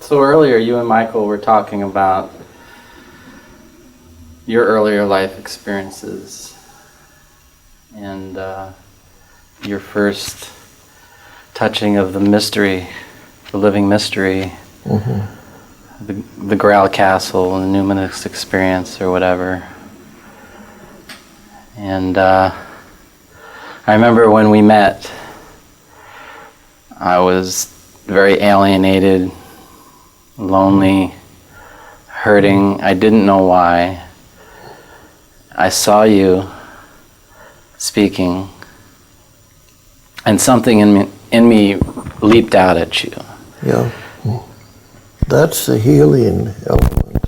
So earlier, you and Michael were talking about your earlier life experiences and your first touching of the mystery, the living mystery, the Grail Castle, the numinous experience or whatever. And I remember when we met, I was very alienated, lonely, hurting. I didn't know why. I saw you speaking, and something in me leaped out at you. Yeah. That's the healing element.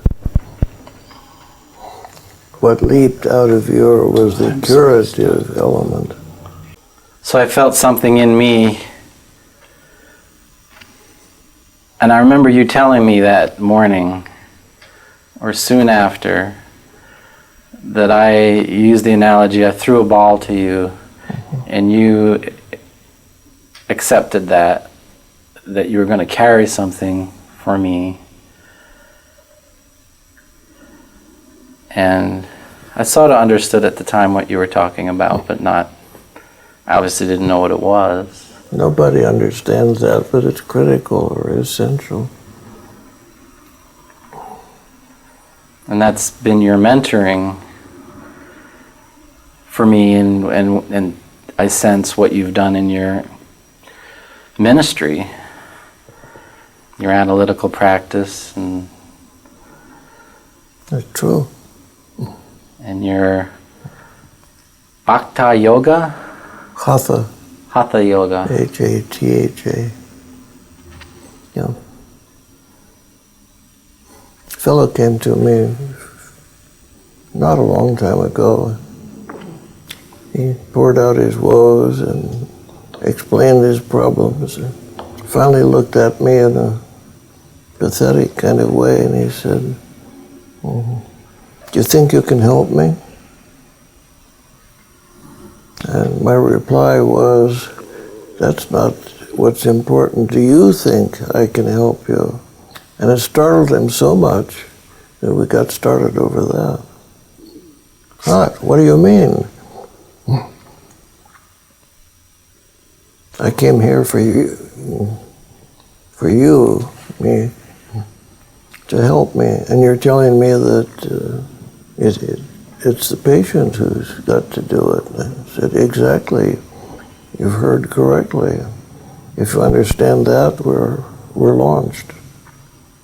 What leaped out of you was the curative element. So I felt something in me, and I remember you telling me that morning, or soon after, that I used the analogy, I threw a ball to you, and you accepted that you were going to carry something for me. And I sort of understood at the time what you were talking about, but obviously didn't know what it was. Nobody understands that, but it's critical or essential. And that's been your mentoring for me, and I sense what you've done in your ministry, your analytical practice, and that's true. And your Bhakta Yoga? Hatha Yoga. Hatha. Yeah. A fellow came to me not a long time ago. He poured out his woes and explained his problems. And finally looked at me in a pathetic kind of way, and he said, "Do you think you can help me?" And my reply was, "That's not what's important. Do you think I can help you?" And it startled him so much that we got started over that. What do you mean? I came here for you, me, to help me, and you're telling me that it's the patient who's got to do it. And I said, exactly. You've heard correctly. If you understand that, we're launched.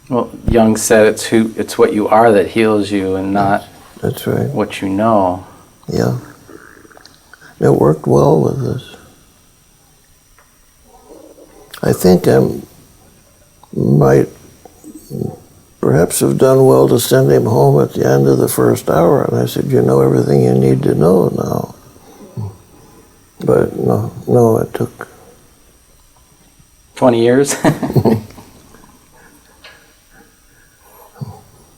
Well, Jung said it's what you are that heals you, and not That's right. what you know. Yeah. It worked well with us. I think I might perhaps have done well to send him home at the end of the first hour. And I said, you know everything you need to know now. But no, it took 20 years?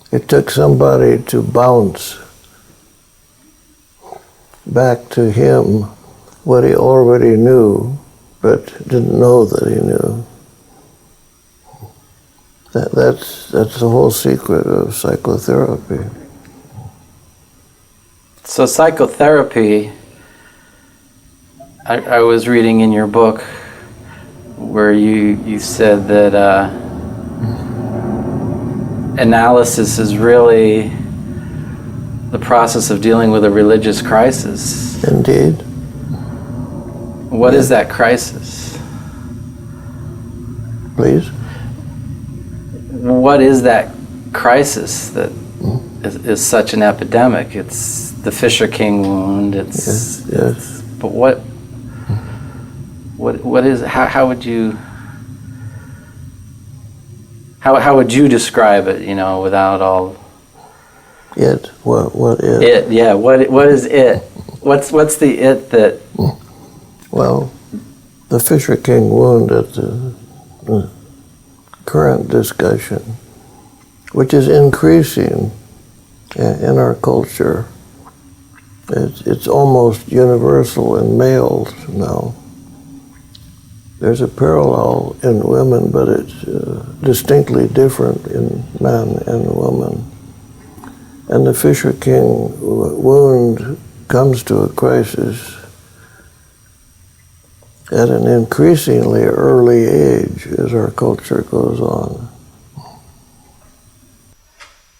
It took somebody to bounce back to him what he already knew, but didn't know that he knew. That's the whole secret of psychotherapy. So psychotherapy, I was reading in your book where you said that analysis is really the process of dealing with a religious crisis. Indeed. What is that crisis? Please? What is that crisis that is such an epidemic? It's the Fisher King wound. Yes. But what is? How would you? How would you describe it? Without all. It. What is? It. Yeah. What is it? What's the it that? Well, the Fisher King wound at the current discussion, which is increasing in our culture. It's almost universal in males now. there's a parallel in women, but it's distinctly different in man and woman. And the Fisher King wound comes to a crisis at an increasingly early age as our culture goes on.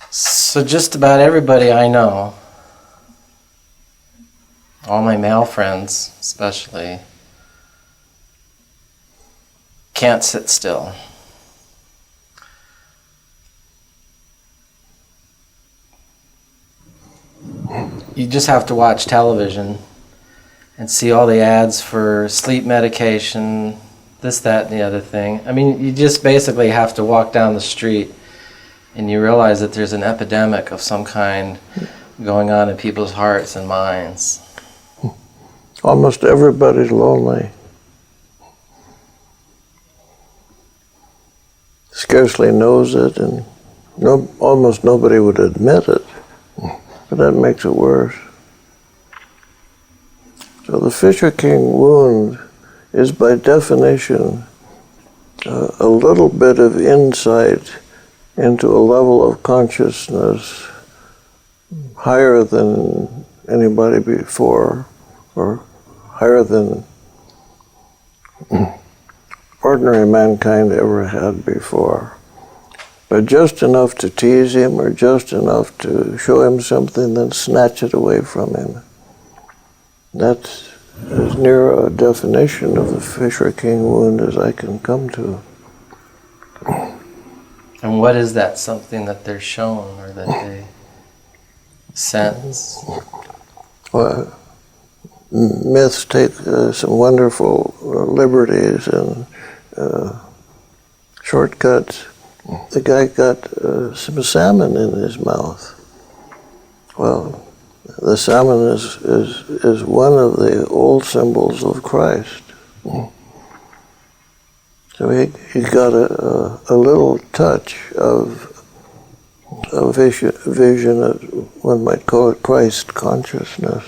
So just about everybody I know, all my male friends especially, can't sit still. You just have to watch television and see all the ads for sleep medication, this, that, and the other thing. I mean, you just basically have to walk down the street and you realize that there's an epidemic of some kind going on in people's hearts and minds. Almost everybody's lonely. Scarcely knows it, and almost nobody would admit it. But that makes it worse. So the Fisher King wound is by definition a little bit of insight into a level of consciousness higher than anybody before, or higher than ordinary mankind ever had before. But just enough to tease him, or just enough to show him something, then snatch it away from him. That's as near a definition of the Fisher King wound as I can come to. And what is that something that they're shown or that they sense? Well, myths take some wonderful liberties and shortcuts. The guy got some salmon in his mouth. Well, the salmon is one of the old symbols of Christ. So he got a little touch of vision of, one might call it Christ consciousness,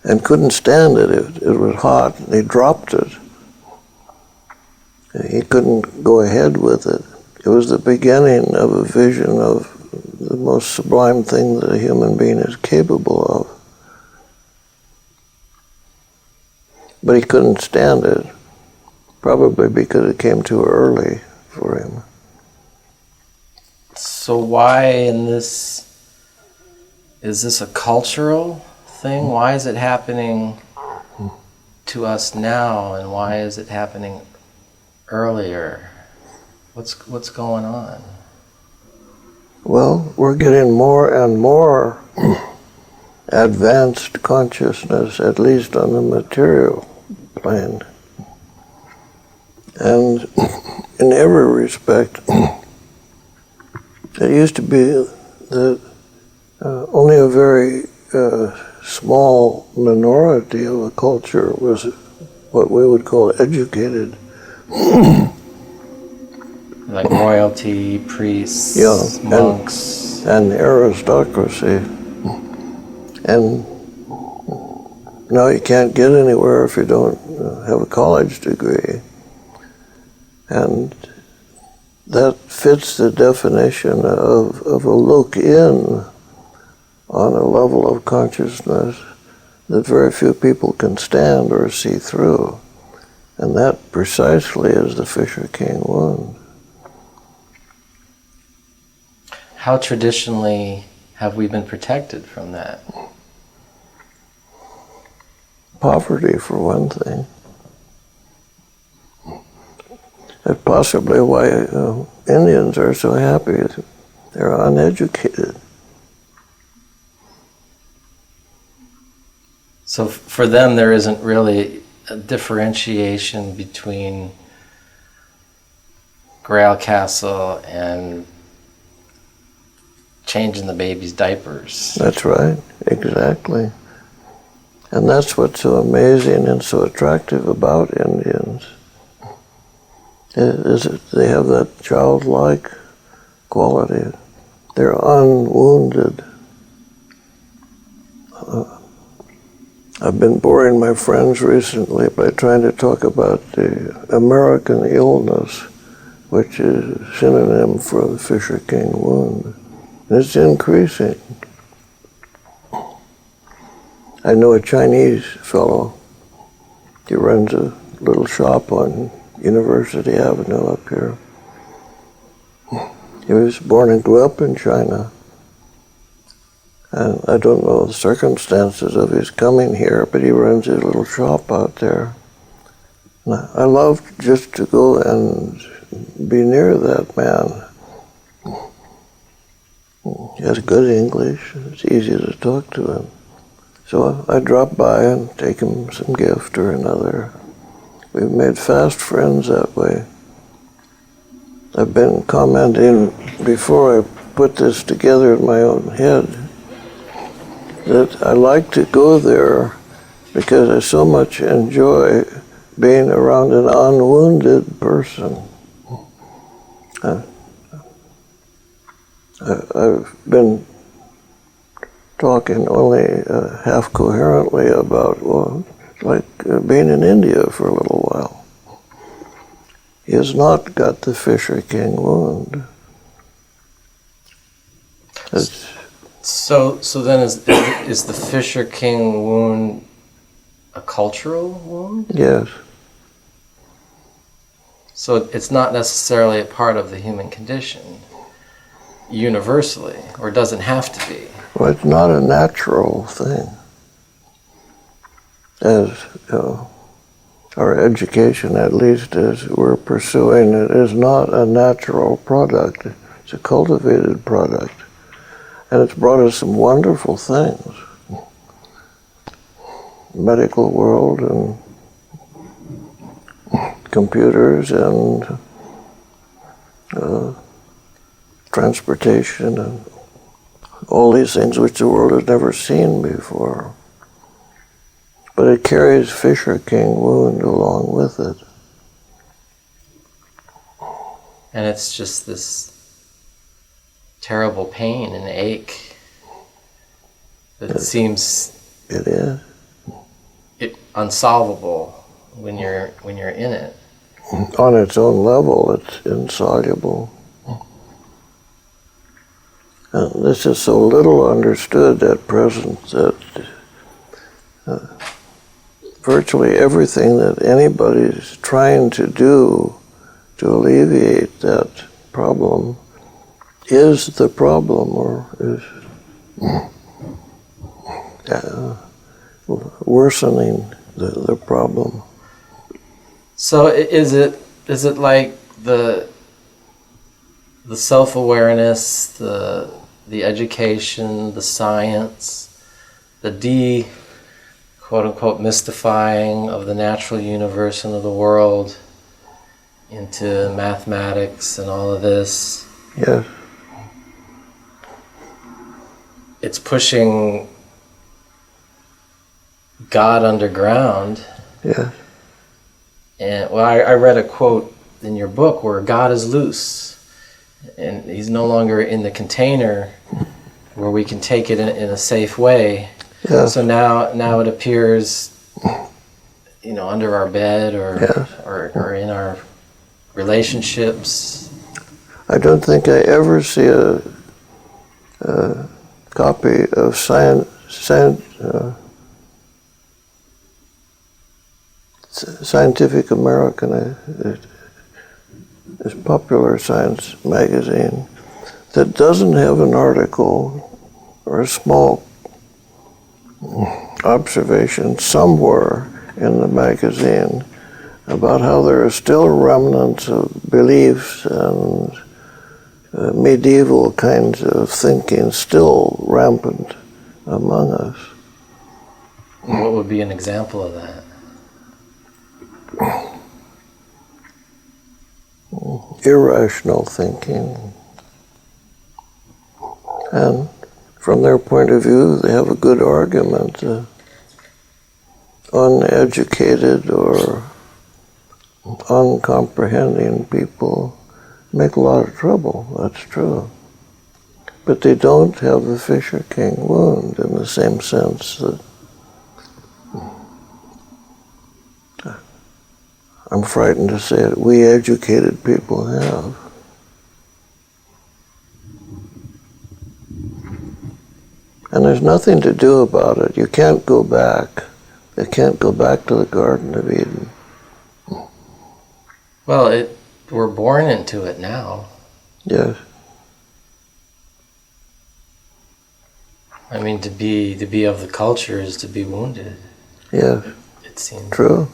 and couldn't stand it. It was hot, and he dropped it. He couldn't go ahead with it. It was the beginning of a vision of the most sublime thing that a human being is capable of. But he couldn't stand it, probably because it came too early for him. So why is this a cultural thing? Why is it happening to us now, and why is it happening earlier? What's going on? Well, we're getting more and more advanced consciousness, at least on the material plane. And in every respect, it used to be that only a very small minority of a culture was what we would call educated. Like royalty, priests, monks. And aristocracy. And now you can't get anywhere if you don't have a college degree. And that fits the definition of a look in on a level of consciousness that very few people can stand or see through. And that precisely is the Fisher King wound. How traditionally have we been protected from that? Poverty, for one thing. That's possibly why Indians are so happy. They're uneducated. So for them, there isn't really a differentiation between Grail Castle and changing the baby's diapers. That's right, exactly. And that's what's so amazing and so attractive about Indians, is that they have that childlike quality. They're unwounded. I've been boring my friends recently by trying to talk about the American illness, which is a synonym for the Fisher King wound. And it's increasing. I know a Chinese fellow. He runs a little shop on University Avenue up here. He was born and grew up in China. And I don't know the circumstances of his coming here, but he runs his little shop out there. And I love just to go and be near that man. He has good English. It's easy to talk to him. So I drop by and take him some gift or another. We've made fast friends that way. I've been commenting before I put this together in my own head that I like to go there because I so much enjoy being around an unwounded person. I've been talking only half coherently about, well, like being in India for a little while. He has not got the Fisher King wound. So then is the Fisher King wound a cultural wound? Yes. So it's not necessarily a part of the human condition universally, or doesn't have to be. Well, it's not a natural thing. As our education, at least as we're pursuing it, is not a natural product. It's a cultivated product. And it's brought us some wonderful things. Medical world and computers and transportation and all these things which the world has never seen before. But it carries Fisher King wound along with it. And it's just this terrible pain and ache that seems It is. Unsolvable when you're in it. On its own level, it's insoluble. And this is so little understood at present that virtually everything that anybody's trying to do to alleviate that problem is the problem, or is worsening the problem. So is it like the self-awareness, the education, the science, the quote-unquote mystifying of the natural universe and of the world into mathematics and all of this? Yes. It's pushing God underground. Yes. And well, I read a quote in your book where God is loose, and he's no longer in the container where we can take it in a safe way. Yes. So now it appears, under our bed or in our relationships. I don't think I ever see a copy of Scientific American, is popular science magazine, that doesn't have an article or a small observation somewhere in the magazine about how there are still remnants of beliefs and medieval kinds of thinking still rampant among us. What would be an example of that? Irrational thinking. And from their point of view, they have a good argument. Uneducated or uncomprehending people make a lot of trouble, that's true. But they don't have the Fisher King wound in the same sense that I'm frightened to say it, we educated people have. And there's nothing to do about it. You can't go back. They can't go back to the Garden of Eden. Well, we're born into it now. Yes. I mean, to be of the culture is to be wounded. Yes. It seems. True.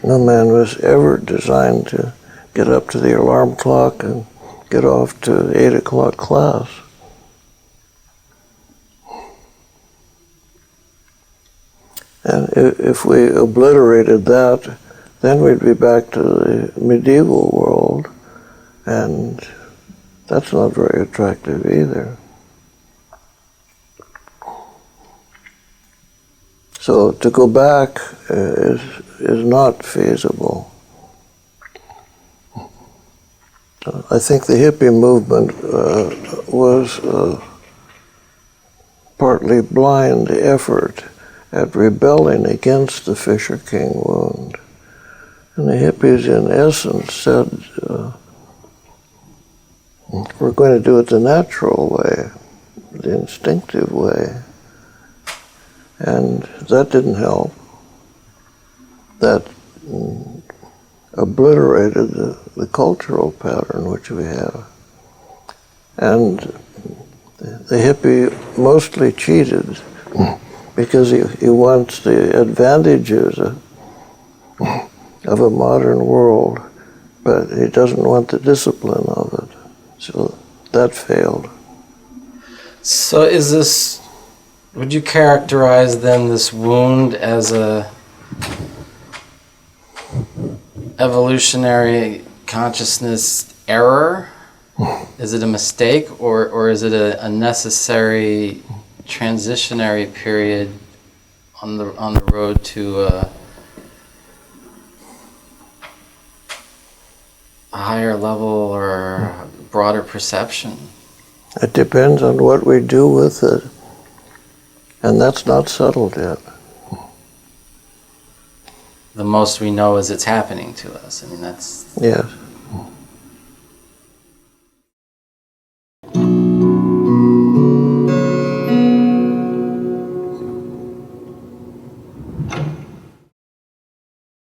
No man was ever designed to get up to the alarm clock and get off to 8 o'clock class. And if we obliterated that, then we'd be back to the medieval world, and that's not very attractive either. So to go back is not feasible. I think the hippie movement was partly blind effort at rebelling against the Fisher King wound. And the hippies, in essence, said, we're going to do it the natural way, the instinctive way. And that didn't help. That obliterated the cultural pattern which we have. And the hippie mostly cheated because he wants the advantages of a modern world, but he doesn't want the discipline of it. So that failed. So would you characterize then this wound as a evolutionary consciousness error? Is it a mistake, or is it a necessary transitionary period on the road to a higher level or broader perception? It depends on what we do with it. And that's not settled yet. The most we know is it's happening to us. I mean, that's... Yes.